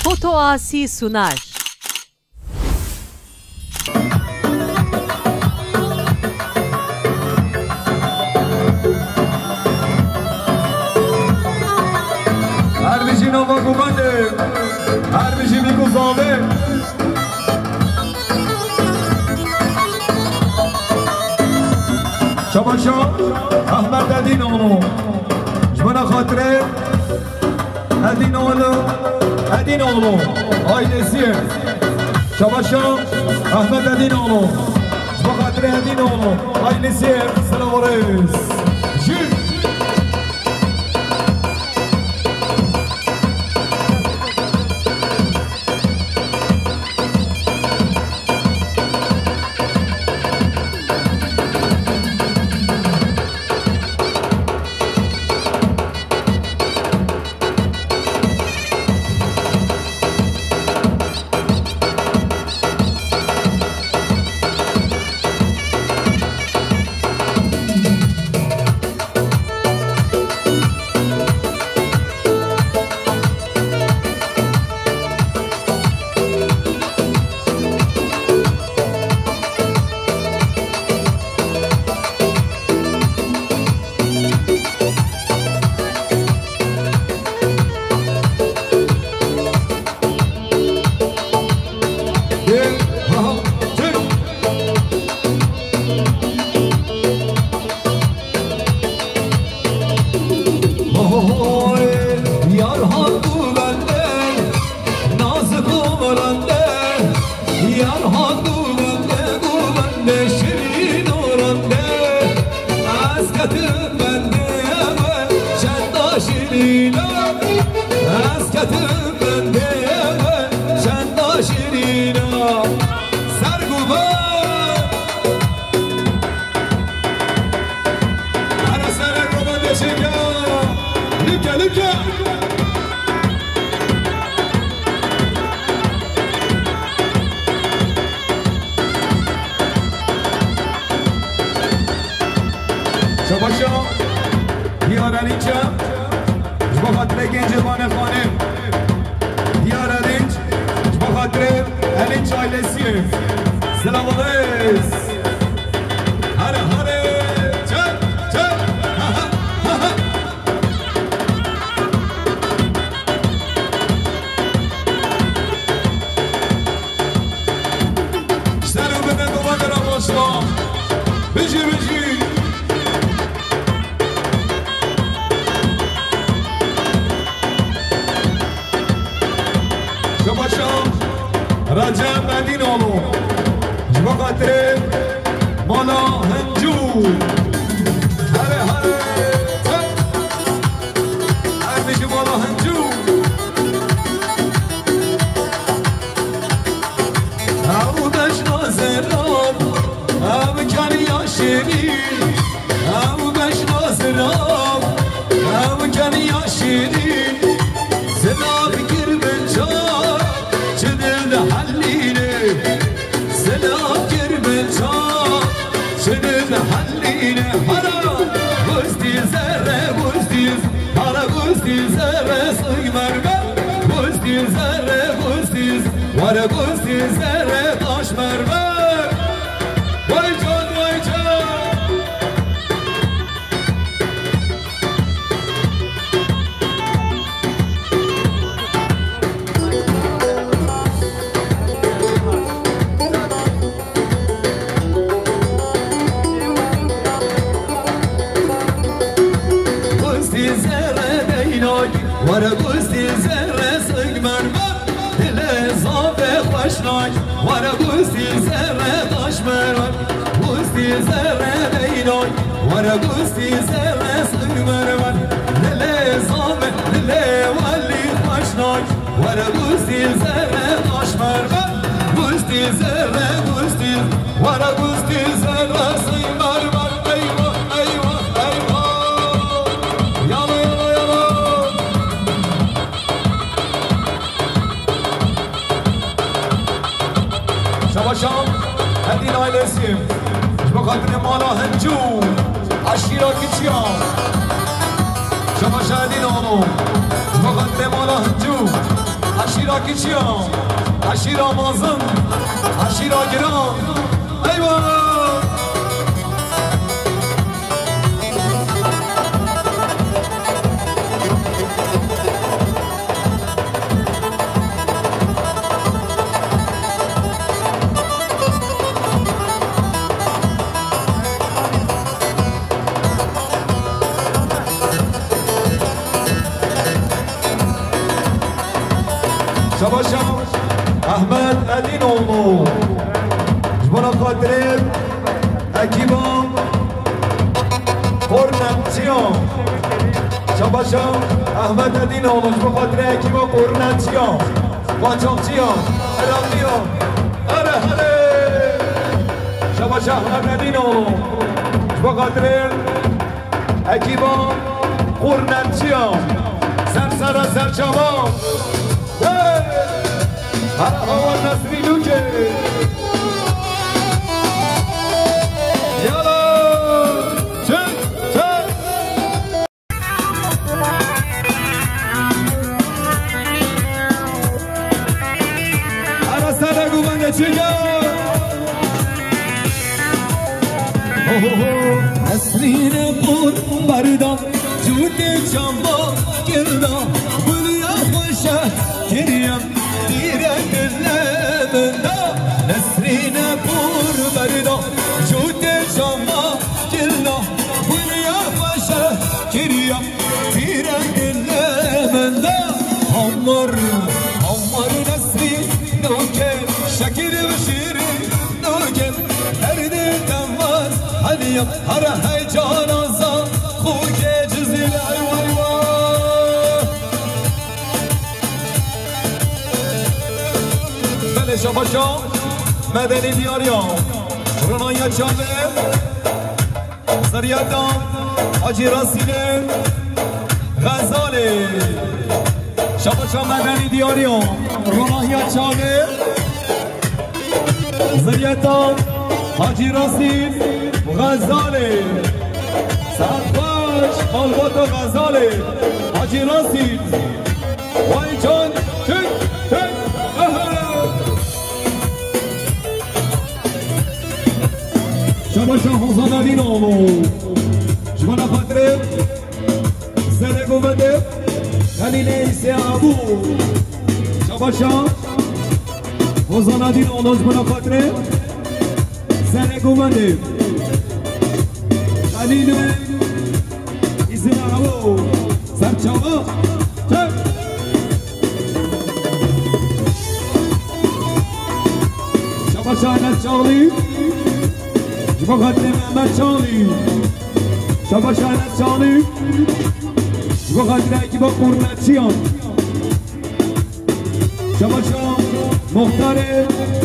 Foto Asi sunar. Her bir şey nova kumande, her bir şey bir kuzave. Şabaşa, Ahmet Edinoğlu, Cmana Khatre, Edinoğlu, ailesi. Şabaşa, Ahmet Edinoğlu, Cmana Khatre Edinoğlu, ailesi. Selamünaleyküm. عشیرا کیچیان عشیرا مازن عشیرا گران ایوان شباشم احمد عدین اولو جبانا خاطرین اکیبام قرنمچیان شباشم احمد عدین اولو جبانا خاطرین اکیبام قرنمچیان قاچاقچیان اراقیان اره هره شباشم احمد عدین اولو جبانا خاطرین اکیبام قرنمچیان سر سرچابان هوا نصری لوکه یالا چک چک هر سر گوبنده چیگه نسرین پر بردم جود چamba گردم بلیا خوشه کریم نسرین پور بردا جود شما گلنا بلیا خوشه کریم پیرن دل من دا همار نسرین نوکه شکر و شیری نوکه هر دل تماز حلیم هر هیجان آزا خوکه جزیل ایوان شباشا مدنی دیاریان رونای چاله سریعتان حاجی راسیله غزاله شباشا مدنی دیاریان رونای چاله سریعتان حاجی راسیل غزاله سرخوش مالبات و غزاله حاجی راسیل وای جان تک تک شباشا حوزان عدین آمو جوانا خاطره زنه گوبنده خلیل ایسه عبو شباشا حوزان عدین آمو جوانا خاطره زنه گوبنده خلیل ایسه عبو سرچاوا چک شباشا نچالی جبا خاطر محمد چالی شبا شهنت چالی جبا خاطر اکی با قرنچیان شبا شا مختار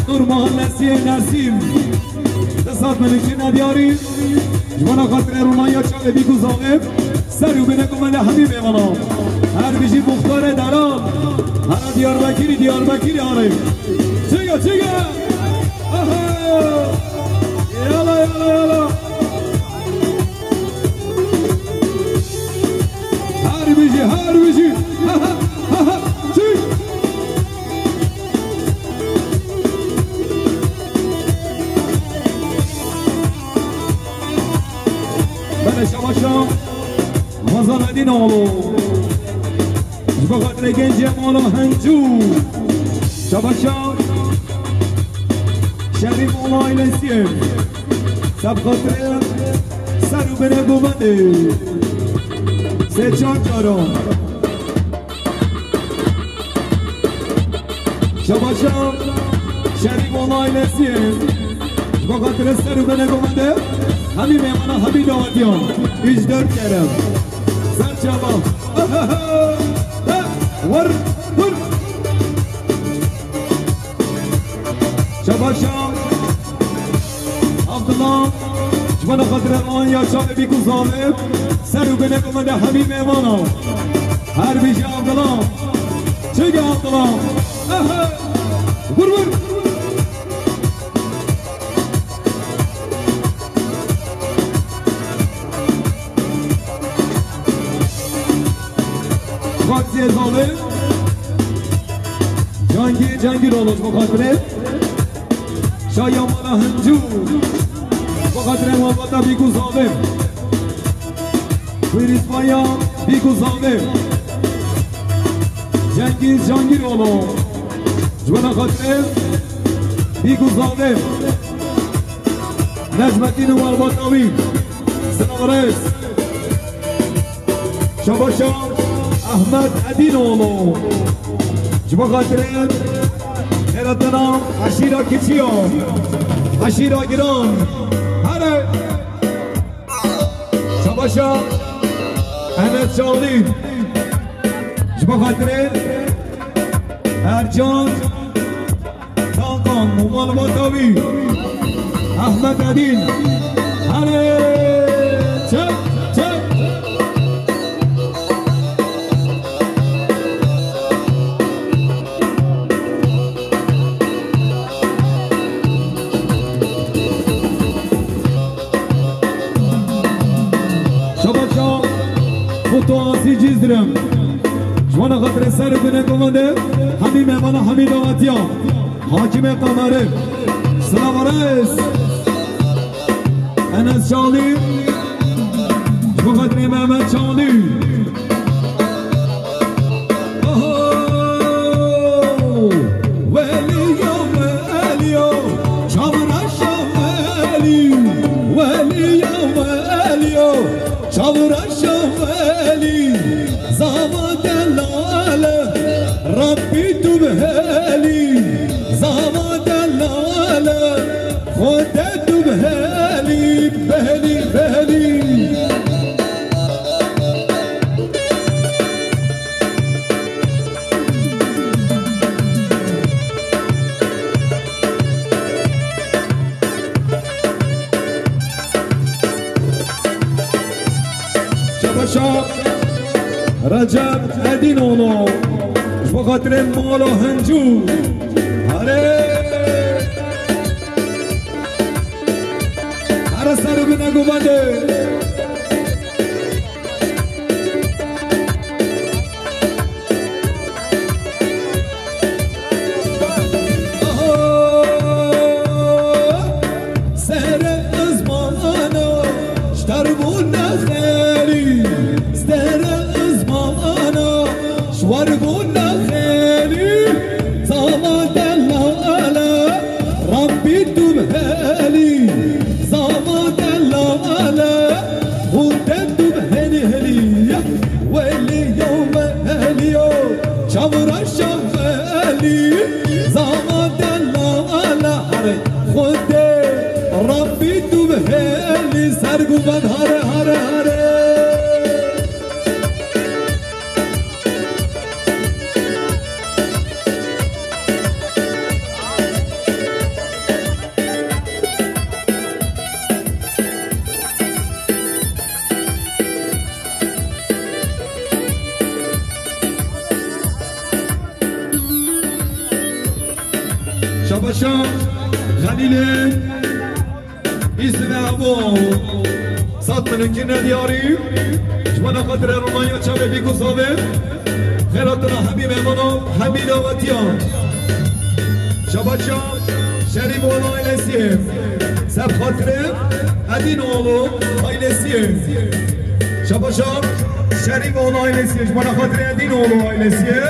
نور محلسی نسیم دستات ملکی ندیاری جبا خاطر رونایا چاله بی گزاقب سریو بینکو من حبیب ایمانا هر بیشی مختار درام هر دیار بکیری آره چگه يلا يلا يلا هاربيجي ها ها ها شيك بله شباشا مازال عدین آلو جبا خاطر گنج مالا هنجو شباشا شریف مالا ایلسیه سب خاطره سر و بره گوبنده سه چار کاران شباشا شریف مالا ایلسیه با خاطره سر و بره گوبنده همین میمانا همین دعوتیان اجدار کرم سر چابا ور شباشا عبدالله جوانا خاطر آن یا شاه بی گزاله سر و بنه کمانده همین میمانا هر بیشی عبدالله چگه عبدالله ور خاطی ظالم علی جنگی رولوش بخاطره شایا مالا هنجو بخاطره محبتا بیگو ظالم ویریز بایا بیگو ظالم جنگیز جنگی رولو جوانا خاطره بیگو ظالم نجمتین و الباطاوی سنغرس شباشا احمد عدین اولو جبا خاطره خیرتنا عشیرا کچیا عشیرا گران هره شباشا احمد شالی جبا خاطره ارجان تانقان مومال باطاوی احمد عدین هره چپ چپ شباشا متواسی چیز درم جوانا خاطر سر بینه کمانده همی مهمانا حمید آواتیا حاکم قمره سلام عرس انس شالی بخاطر محمد شالی ولیو ولیو چاوراشا ولی ولیو ولیو چاوراشا ولی زامد لاله ربی تو بهلی زامد لاله خودت تو بهلی بهلی بهلی شباشا رجب عدین اولو بخاطر مالا هنجو هره هره سر بنگو بنده سر ازمانا شتربون نخیری سر ازمانا شوربون نخیری زامد لاله ربی تو بهلی زامد لاله خودت تو بهلی هلی ولی یوم هلیو چوراشا ولی زامد لاله خودت ربی تو بهلی سرگو بند هره هره هره شباشا خلیل اسم ابو صد من کنه دیاری جوانا خاطر رومانیا چه بیگو صابه خیراتنا همین مهمانا همین دعوتیان شباشا شریف اولو ایلسیه سب خاطره عدین اولو ایلسیه شباشا شریف اولو ایلسیه جوانا خاطر عدین اولو ایلسیه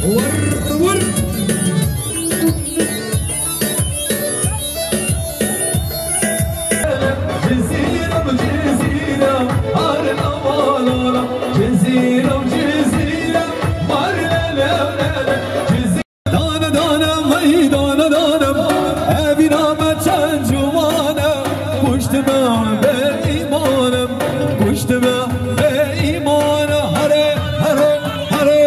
ور ور جزيرة بجزيرة هارنا مالالا جزيرة بجزيرة مارنا لا جزيرة دانا دانا مي دانا دانا أبينا ما تنجوانا مجتمع بإيمانا مجتمع بإيمانا هري هري هري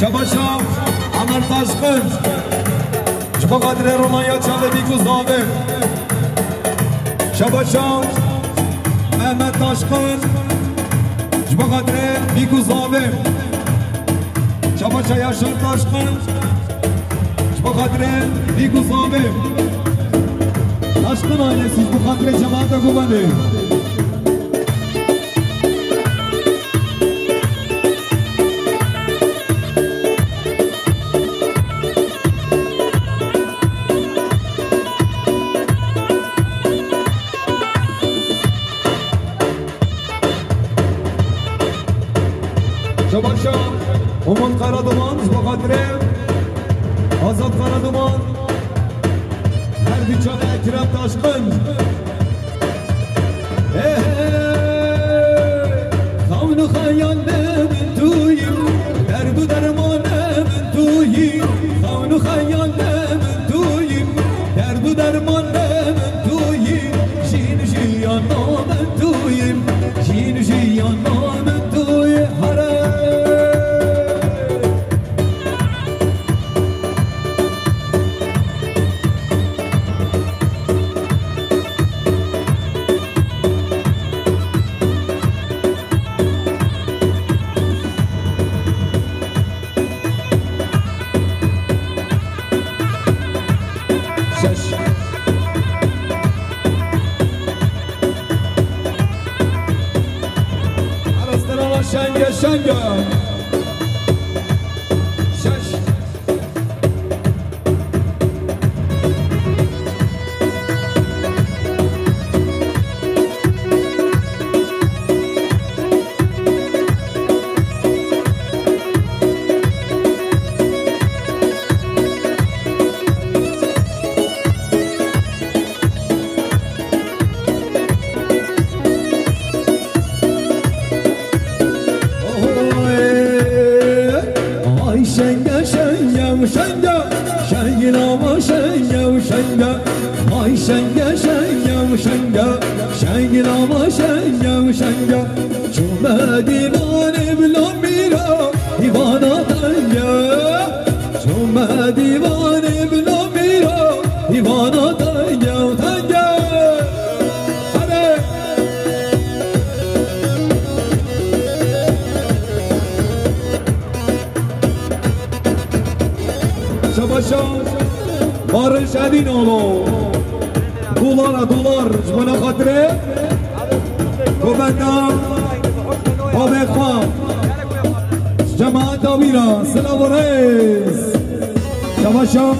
شباشا عمر تاشقن شبا قدر رومانیا چاله بیگو زاده شباشا محمد تاشقن شبا قدر بیگو زاده شباشا یاشر تاشقن شبا قدر بیگو زاده عشق نایسیز بخاطر جماعت گوبنده شبان شام اومد قرادمان بخاطر آزاد قرادمان هر بیچاره اکرم تاشقند خون و خیال من توییم درد و درمان من توییم خون و خیال من توییم درد و درمان من توییم جین و جیان من توییم جین و جیان من توییم شنگه شنگه شش شنگه شنگه شنگه شنگه نام شنگه شنگه آی شنگه شنگه شنگه شنگه نام شنگه شنگه چوم دیوانه بلا میرا دیوانا تنگه چوم دیوانه بلا میرا دیوانا تنگه تنگه شباشان بارش ادین آلو دولار جوانا خاطره گوبندم آبه خواه جماعت آبیرا سلام و ریز شباشان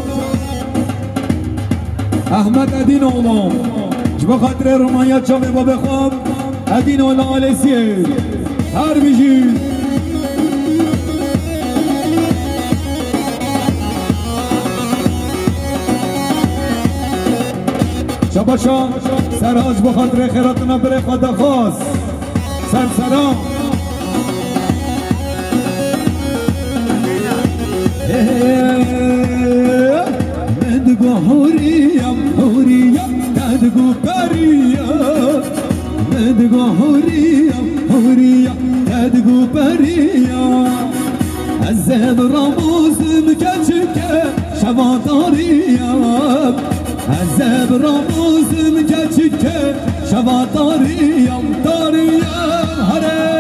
احمد ادین آلو جوا خاطره رومانیت شامه بابه خواه ادین آلو آلیسیه هر بیجید شباشا سرهاج بخاطر خیراتنا بره خدا خواست سلام ندگو حوریم ندگو بریم ندگو حوریم ندگو بریم از زن راموزم کچکه شواداریم از زن راموزم کچکه شواداریم داریم هره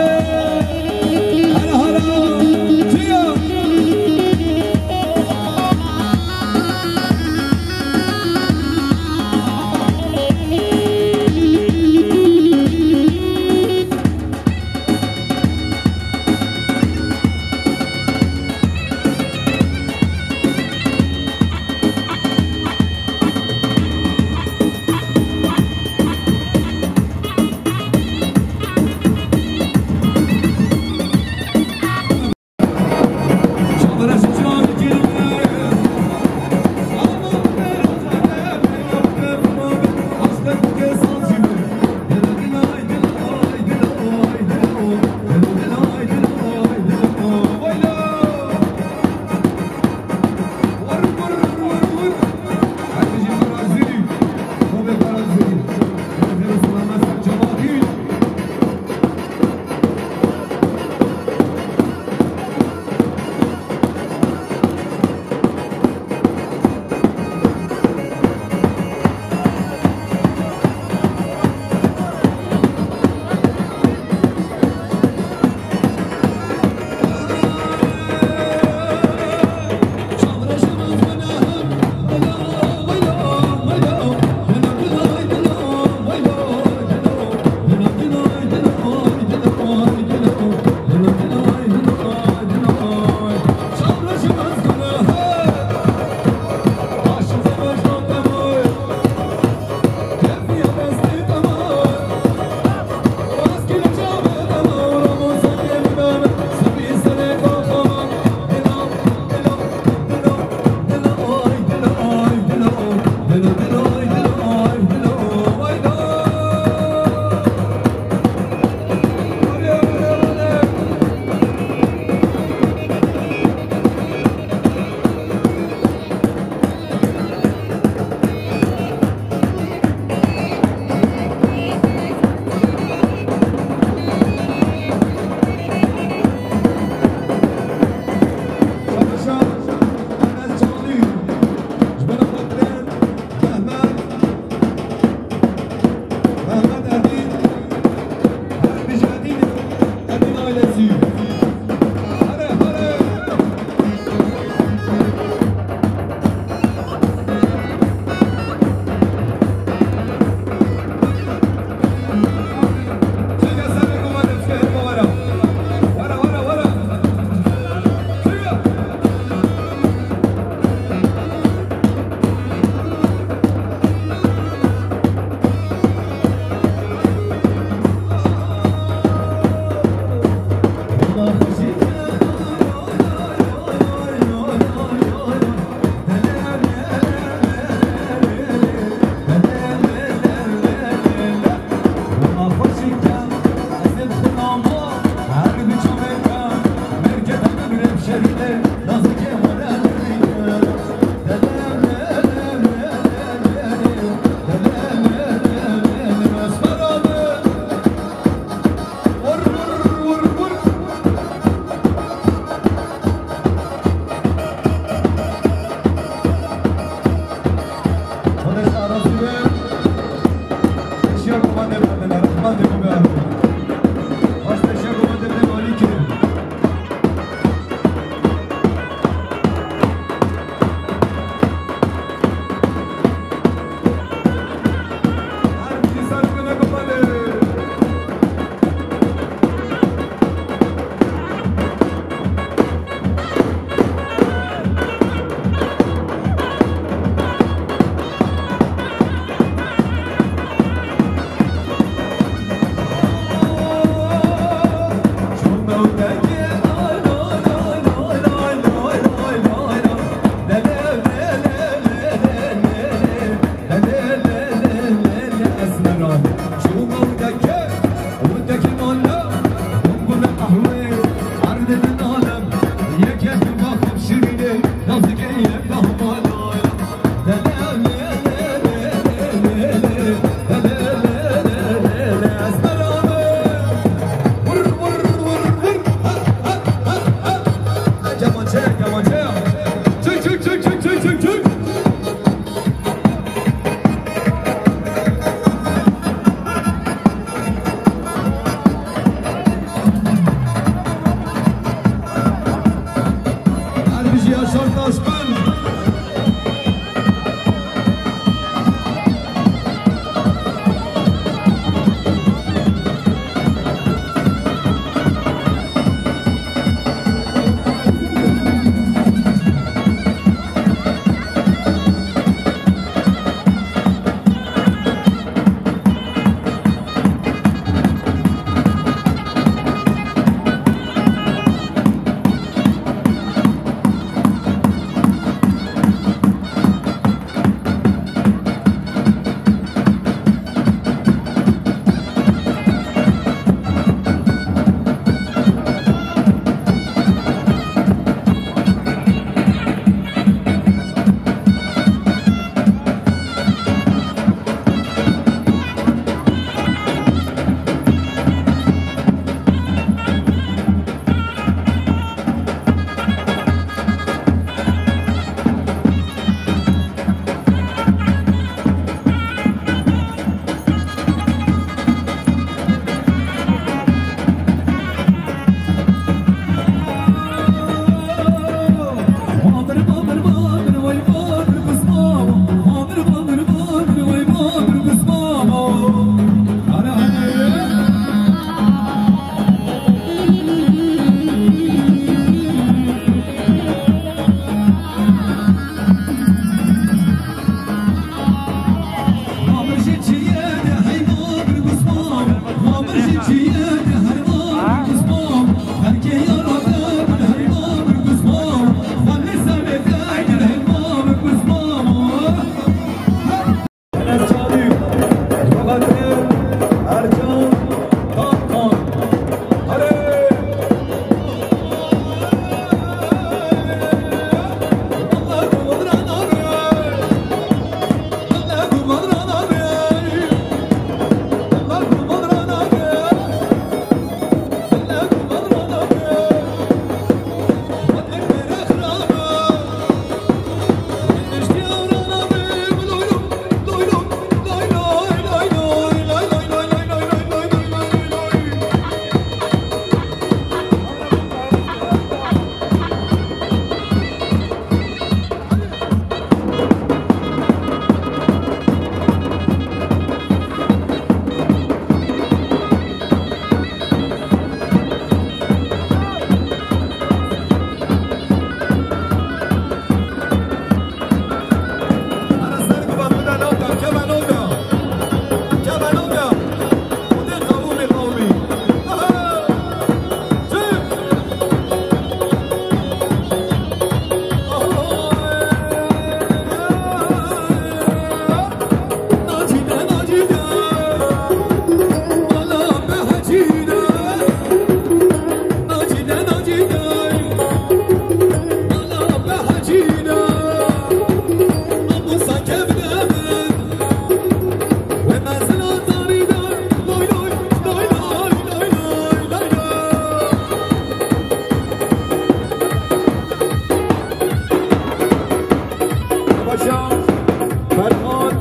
فرهاد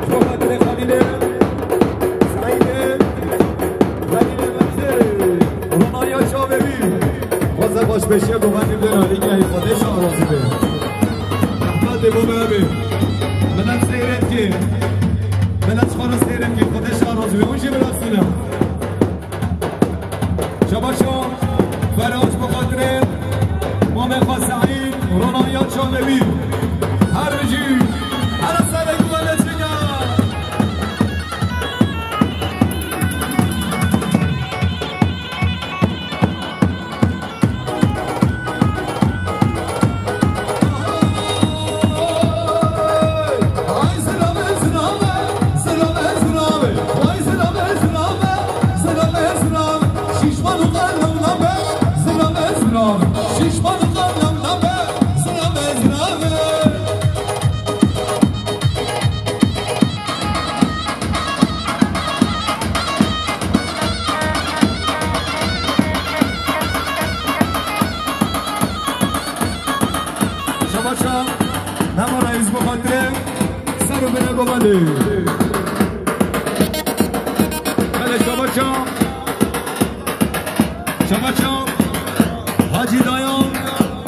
جوهر خلیل سعید خلیل منزل رونایا چاوری واسه باش بشه گوهر دلالی که ایفادش آرازی به احمد بو بابی ملت سیرت که ملت خانه سیرت که خودش آرازی به اونشی برسونه شباشو فراز بخاطره مامه سعید رونایا چاوری هر بجی هر سر گوالت بگم نما رئیس بخاطره سر و بله گماله بله شباچا حاجی دایان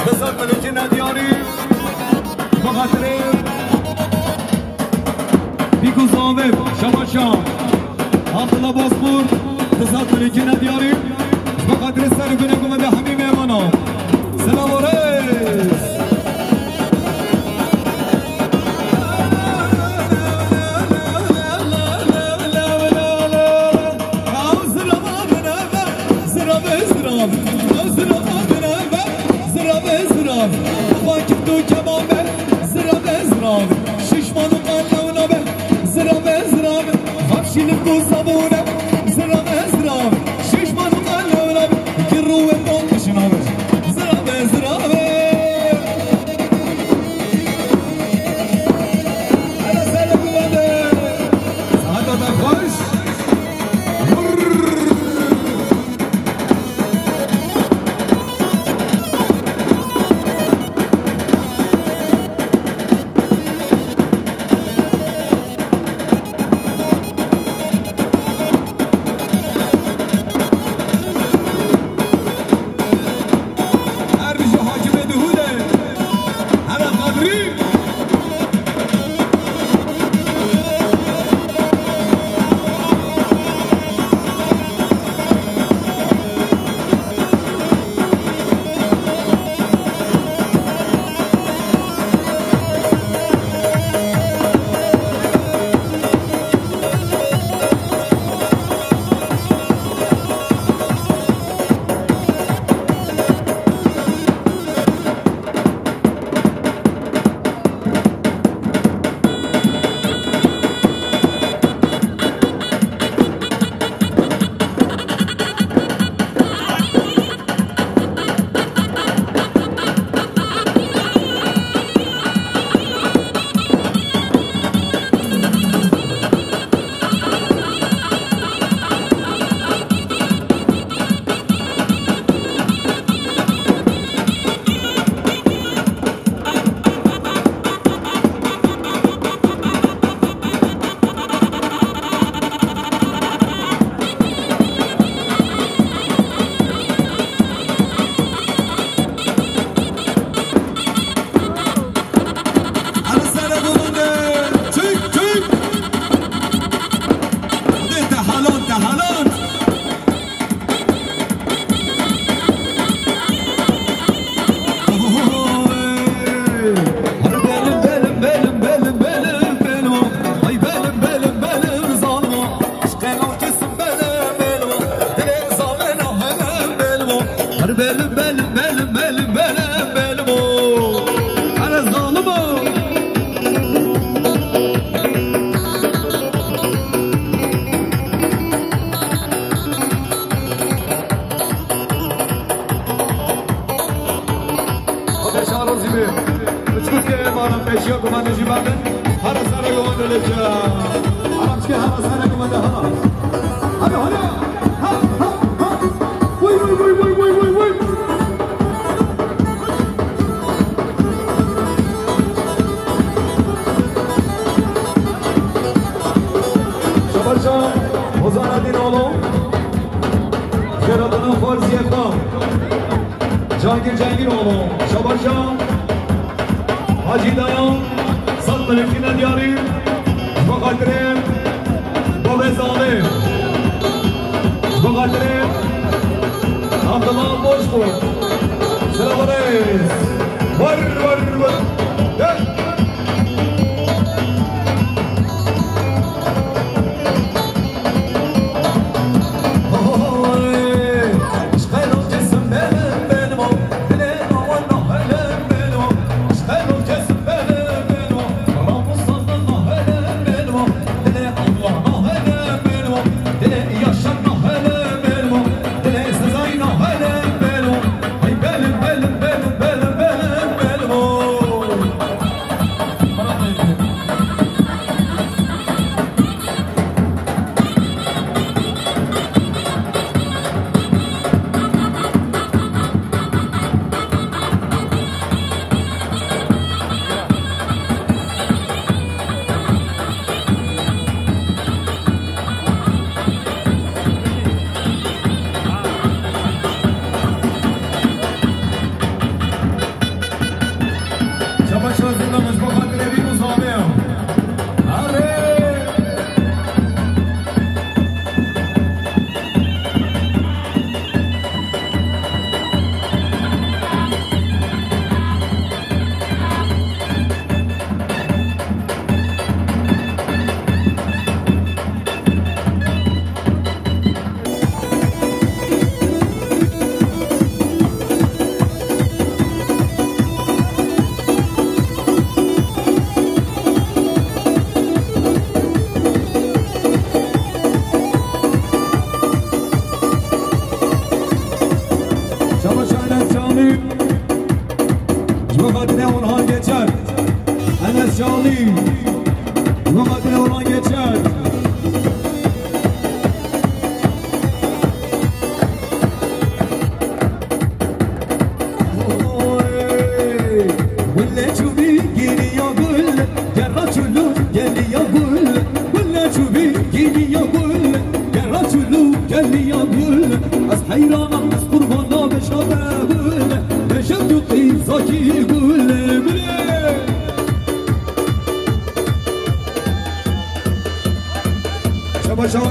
بزار ملکی ندیاری بخاطره بیکو زاوه شباچا عبدالله بازپور بزار ملکی ندیاری بخاطره سر و بله گماله همین میمانا سلام و رئیس جهانگیر جنگیر oğlu Şabaşan Hacı Dayan Sat Melekine Diyarı Bakatırım Babezade Bakatırım Abdullah Boşbur Selamünaleyküm Var Gel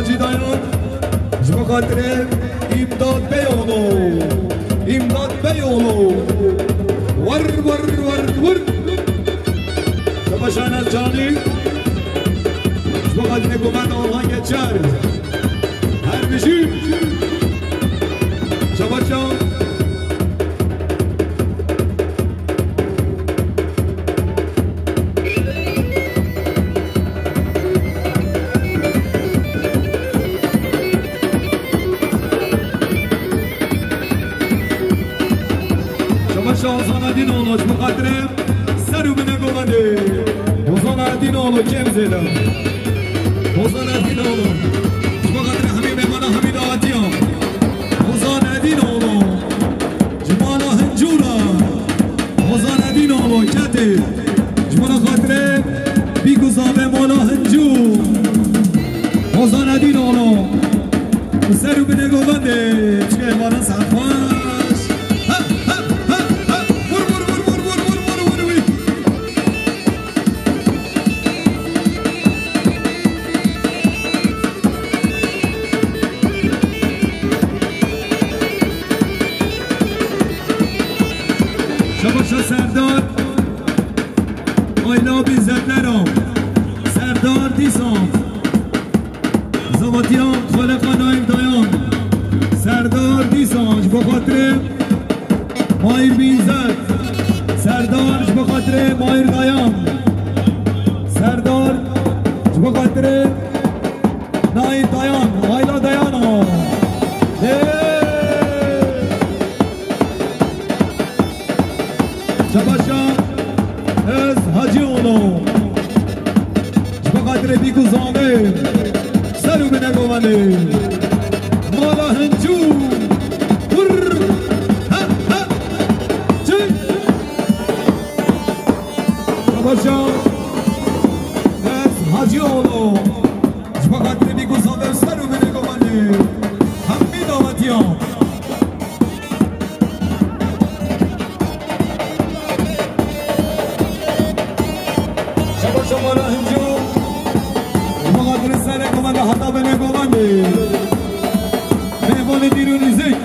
Hacı Dayan Cibakatire İmdat Beyoğlu İmdat Beyoğlu Var Şabaşan Cani Cibakatire Kuman Orhan geçer Her bir şey Şabaşan Ozan Adinoğlu Cibakatire Seru bine govande Ozan Adinoğlu Cemzela Ozan Adinoğlu Cibakatire Hamime Bana Hamid Atiyam Ozan Adinoğlu Cimala Hıncura Ozan Adinoğlu Kati Cibakatire Biguzave Mola Hıncu Ozan Adinoğlu Seru bine govande Çıkay bana sarfan Şabaşa Serdar Ayla Bizzetleram Serdar Disan Zavatiyan Khaleka Naim Dayan Serdar Disan Cibakatire Mahir Bizzet Serdar Cibakatire Mahir Dayan Serdar Cibakatire Naim Dayan Ayla Dayan Şabaşa Ez Hacıoğlu Cibakatire Biguzave Seru bine govande Mala Hıncu Vur Ha ha Çık Şabaşa Ez Hacıoğlu Cibakatire Biguzave Seru bine govande Hamid Avatiyan شمال هنجوم مقدر سر کمانده حتی بنه کمانده میوان دیرونی زی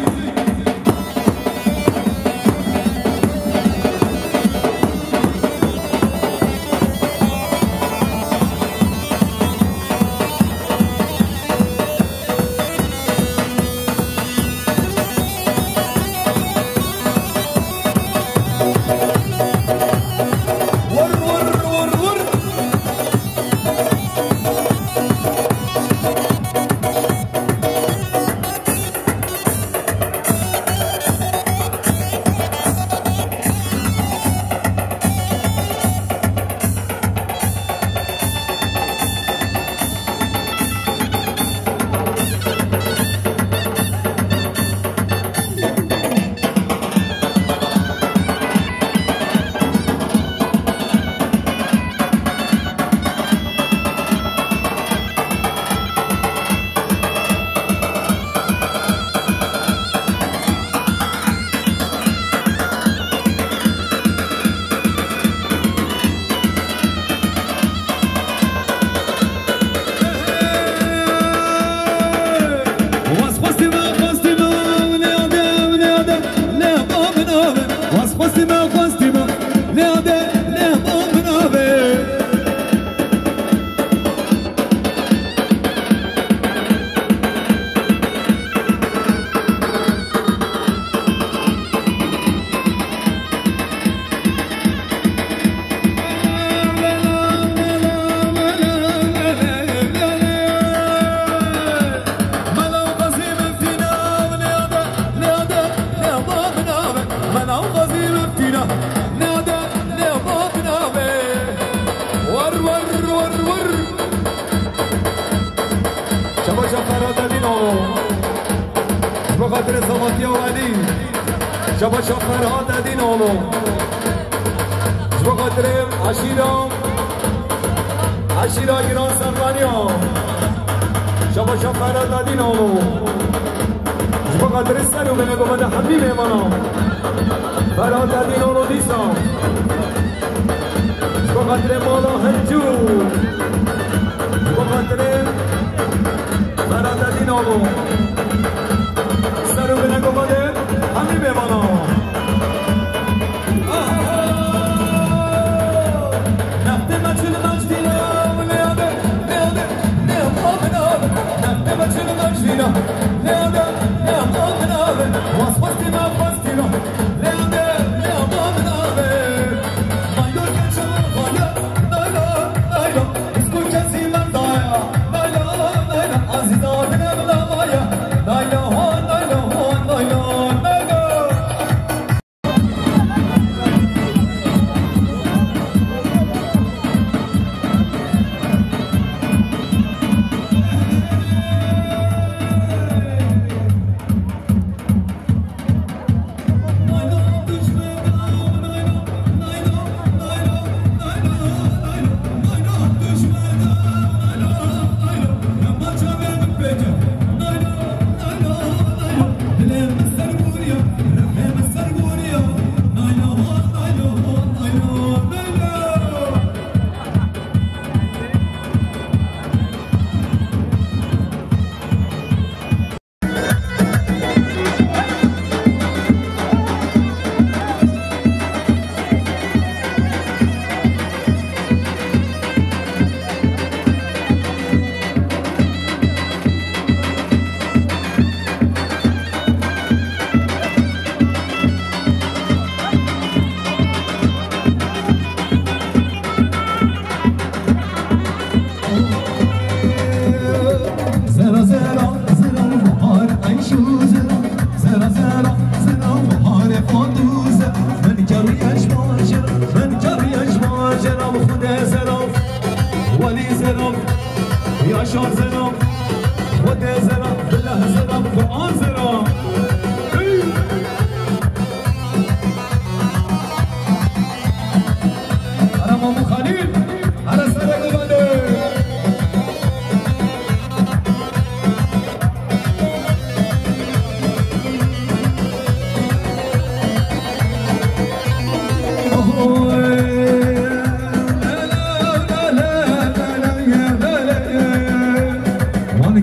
شبا شفرها دادین اولو شبا قدرم عشیرا ایران سرمانیا شبا شفرها دادین اولو شبا قدر سرو بینه گمده حبیبه منام فرها دادین اولو دیسام شبا قدر مولا هنجو شبا قدرم فرها دادین اولو سرو بینه گمده حبیبه منام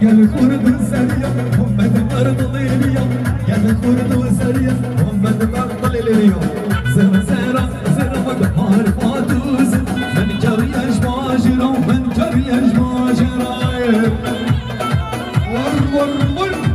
قال الخورد والسرية محمد مرض ضيلية قال الخورد والسرية محمد مرض ضيلية زر زر زر مقهار فاتوز من جريش ماجرة من جريش ماجرة ور ور ور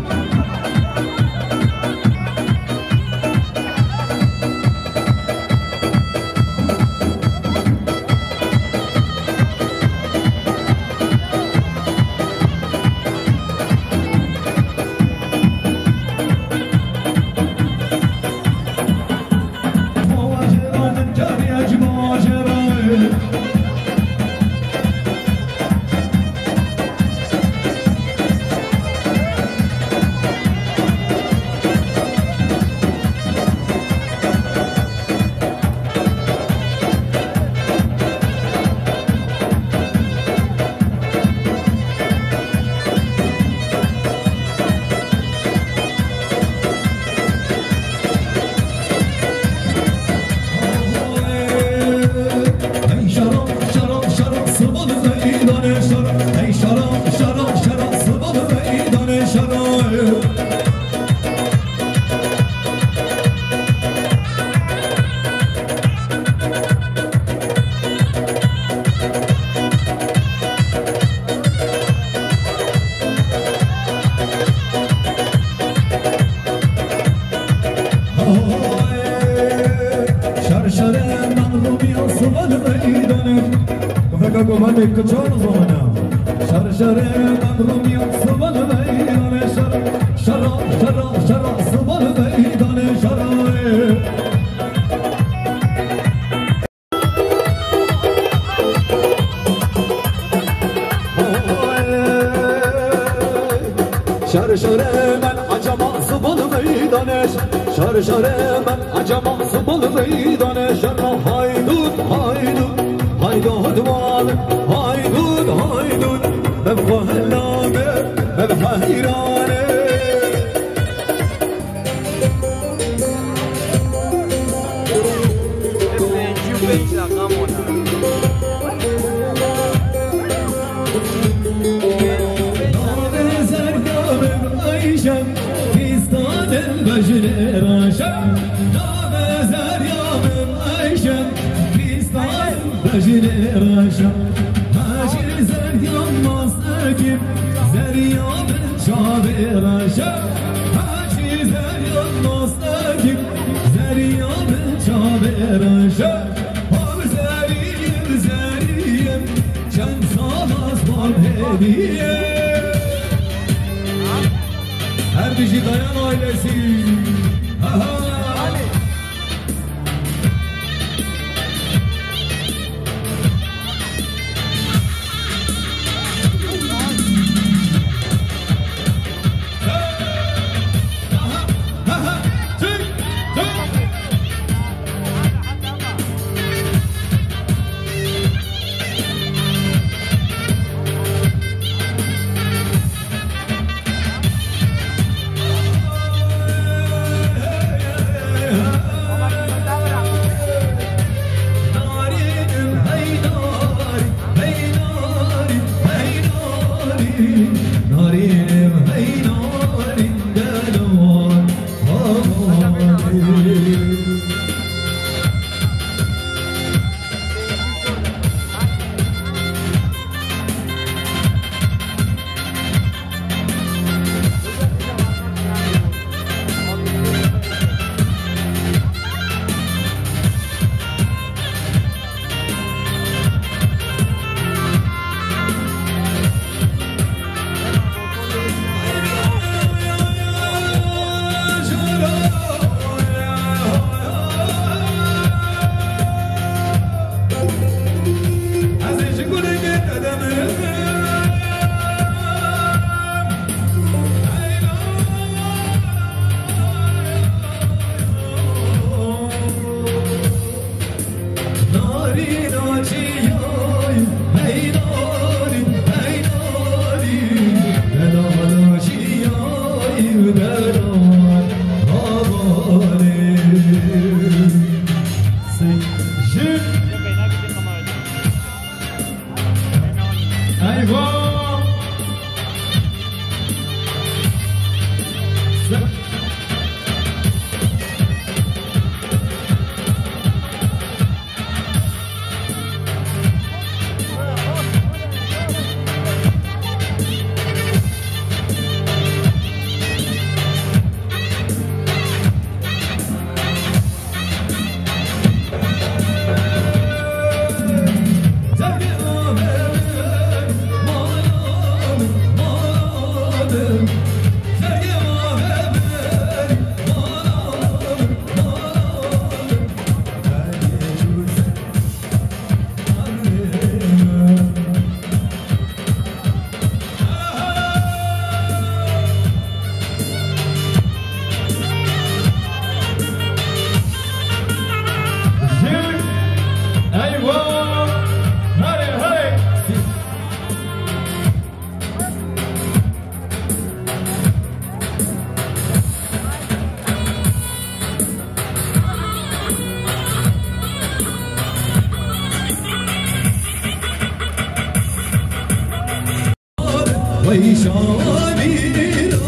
وی شامیران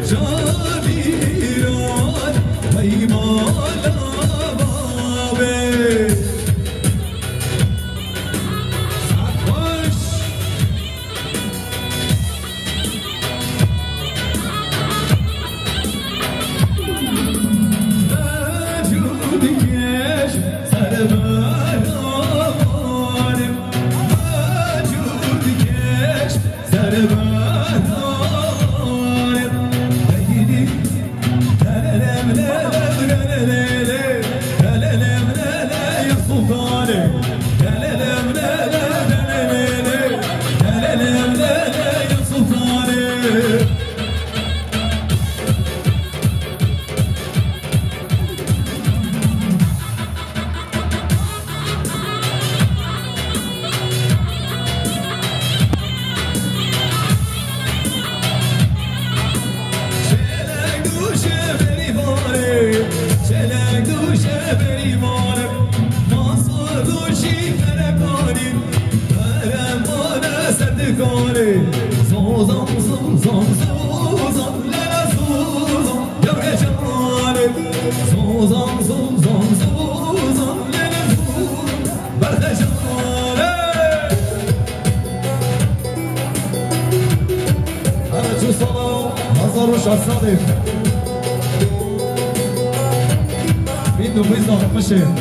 شامیران وی مالا بابه سرخوش مجود کش سر برامانم مجود کش سر برامانم بگیری للم للم للم للم للم یا سلطانم للم للم للم للم یا سلطانم چلنگ دوشه بریمانم ماسور دوشی پرکانیم برمانه سردکانه سوزان سوزان سوزان للا سوزان یوره جانم سوزان سوزان سوزان للا سوزان برده جانم همه چو سلام 1600 Lindo, pois não, Pacheco.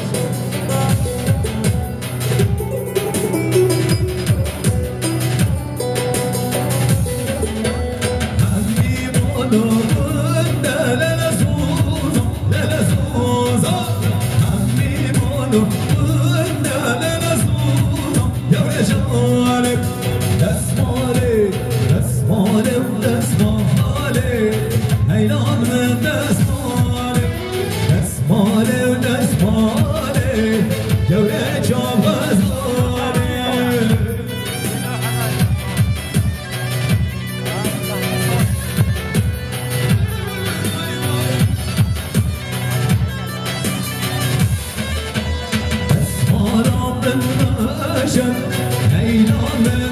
Hey,